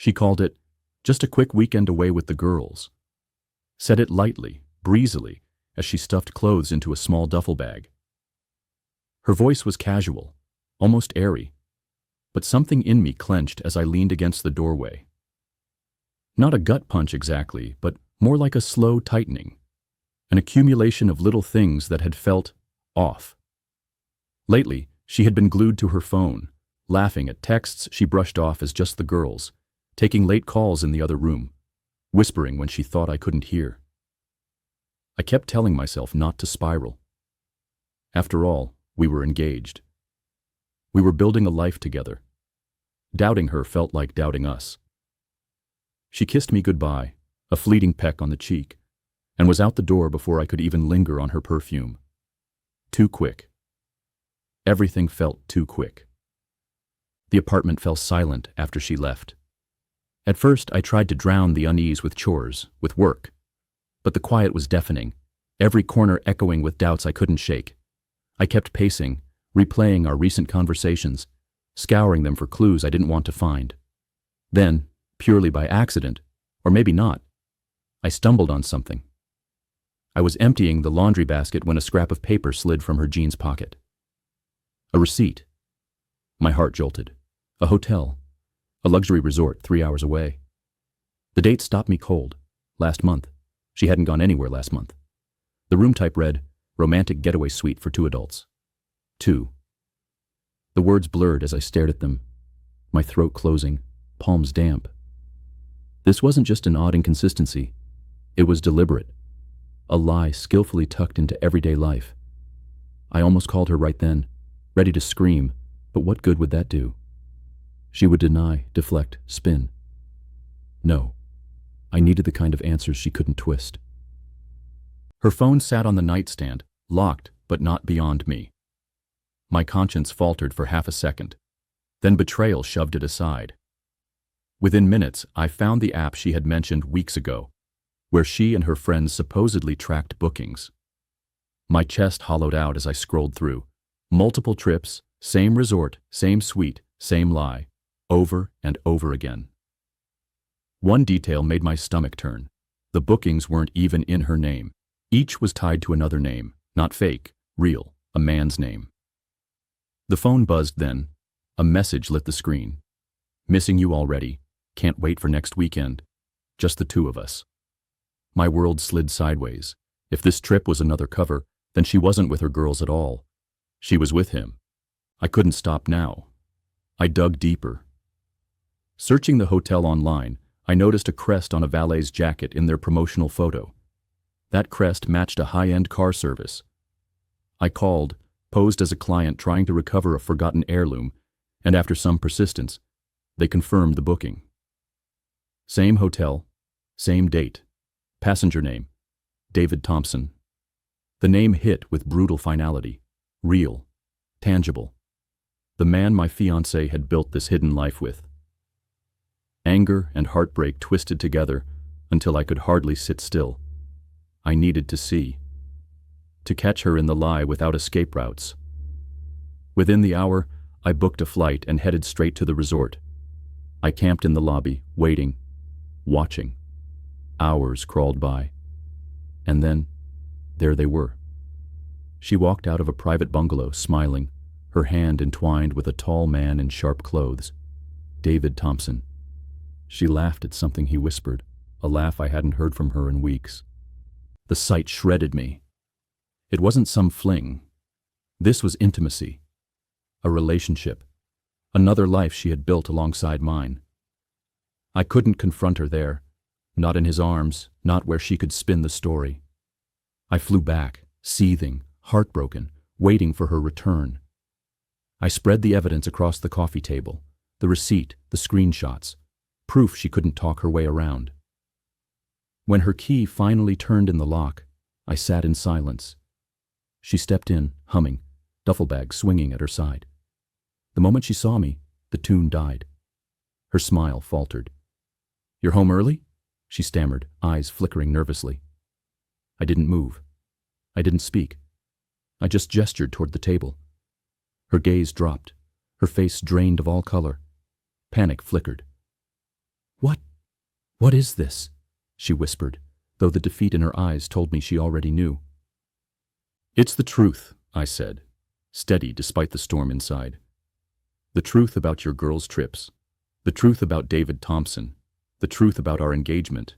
She called it, just a quick weekend away with the girls. Said it lightly, breezily, as she stuffed clothes into a small duffel bag. Her voice was casual, almost airy, but something in me clenched as I leaned against the doorway. Not a gut punch exactly, but more like a slow tightening, an accumulation of little things that had felt off. Lately, she had been glued to her phone, laughing at texts she brushed off as just the girls, taking late calls in the other room, whispering when she thought I couldn't hear. I kept telling myself not to spiral. After all, we were engaged. We were building a life together. Doubting her felt like doubting us. She kissed me goodbye, a fleeting peck on the cheek, and was out the door before I could even linger on her perfume. Too quick. Everything felt too quick. The apartment fell silent after she left. At first, I tried to drown the unease with chores, with work. But the quiet was deafening, every corner echoing with doubts I couldn't shake. I kept pacing, replaying our recent conversations, scouring them for clues I didn't want to find. Then, purely by accident, or maybe not, I stumbled on something. I was emptying the laundry basket when a scrap of paper slid from her jeans pocket. A receipt. My heart jolted. A hotel. A luxury resort 3 hours away. The date stopped me cold. Last month. She hadn't gone anywhere last month. The room type read, romantic getaway suite for 2 adults. 2. The words blurred as I stared at them, my throat closing, palms damp. This wasn't just an odd inconsistency. It was deliberate. A lie skillfully tucked into everyday life. I almost called her right then, ready to scream, but what good would that do? She would deny, deflect, spin. No. I needed the kind of answers she couldn't twist. Her phone sat on the nightstand, locked but not beyond me. My conscience faltered for half a second. Then betrayal shoved it aside. Within minutes, I found the app she had mentioned weeks ago, where she and her friends supposedly tracked bookings. My chest hollowed out as I scrolled through. Multiple trips, same resort, same suite, same lie, over and over again. One detail made my stomach turn. The bookings weren't even in her name. Each was tied to another name, not fake, real, a man's name. The phone buzzed then. A message lit the screen. Missing you already. Can't wait for next weekend. Just the 2 of us. My world slid sideways. If this trip was another cover, then she wasn't with her girls at all. She was with him. I couldn't stop now. I dug deeper. Searching the hotel online, I noticed a crest on a valet's jacket in their promotional photo. That crest matched a high-end car service. I called, posed as a client trying to recover a forgotten heirloom, and after some persistence, they confirmed the booking. Same hotel, same date, passenger name, David Thompson. The name hit with brutal finality, real, tangible. The man my fiancé had built this hidden life with. Anger and heartbreak twisted together until I could hardly sit still. I needed to see. To catch her in the lie without escape routes. Within the hour, I booked a flight and headed straight to the resort. I camped in the lobby, waiting, watching. Hours crawled by. And then, there they were. She walked out of a private bungalow, smiling, her hand entwined with a tall man in sharp clothes. David Thompson. She laughed at something he whispered, a laugh I hadn't heard from her in weeks. The sight shredded me. It wasn't some fling. This was intimacy. A relationship. Another life she had built alongside mine. I couldn't confront her there. Not in his arms, not where she could spin the story. I flew back, seething, heartbroken, waiting for her return. I spread the evidence across the coffee table, the receipt, the screenshots, proof she couldn't talk her way around. When her key finally turned in the lock, I sat in silence. She stepped in, humming, duffel bag swinging at her side. The moment she saw me, the tune died. Her smile faltered. "You're home early?" she stammered, eyes flickering nervously. I didn't move. I didn't speak. I just gestured toward the table. Her gaze dropped, her face drained of all color. Panic flickered. "What is this?" she whispered, though the defeat in her eyes told me she already knew. "It's the truth," I said, steady despite the storm inside. "The truth about your girls' trips. The truth about David Thompson. The truth about our engagement.